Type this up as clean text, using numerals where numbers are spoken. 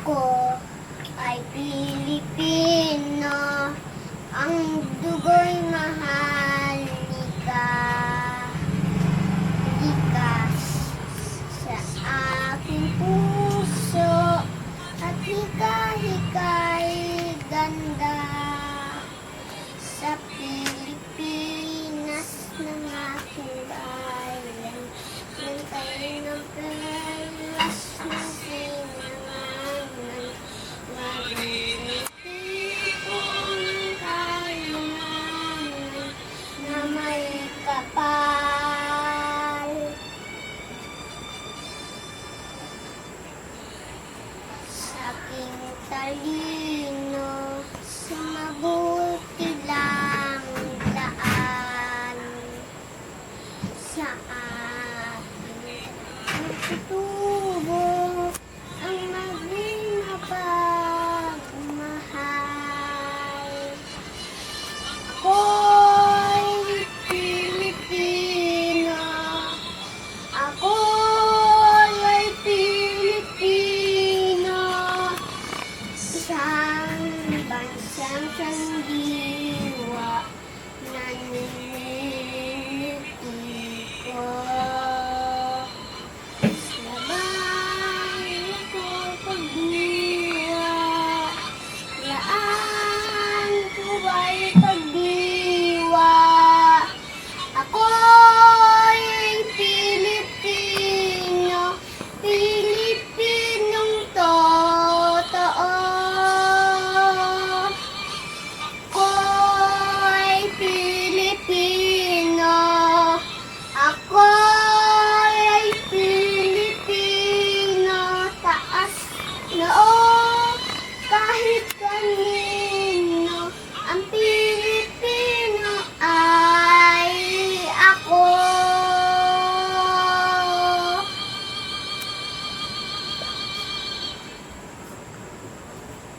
Ako ay Pilipino, ang dugo'y mahalika. Likas sa aking puso at hika-hika'y ganda. Sa Pilipinas ng aking bayan, ng tayo ng perlas ng sinanganan, magiging tipong kailangan na may kapal. Sa aking talim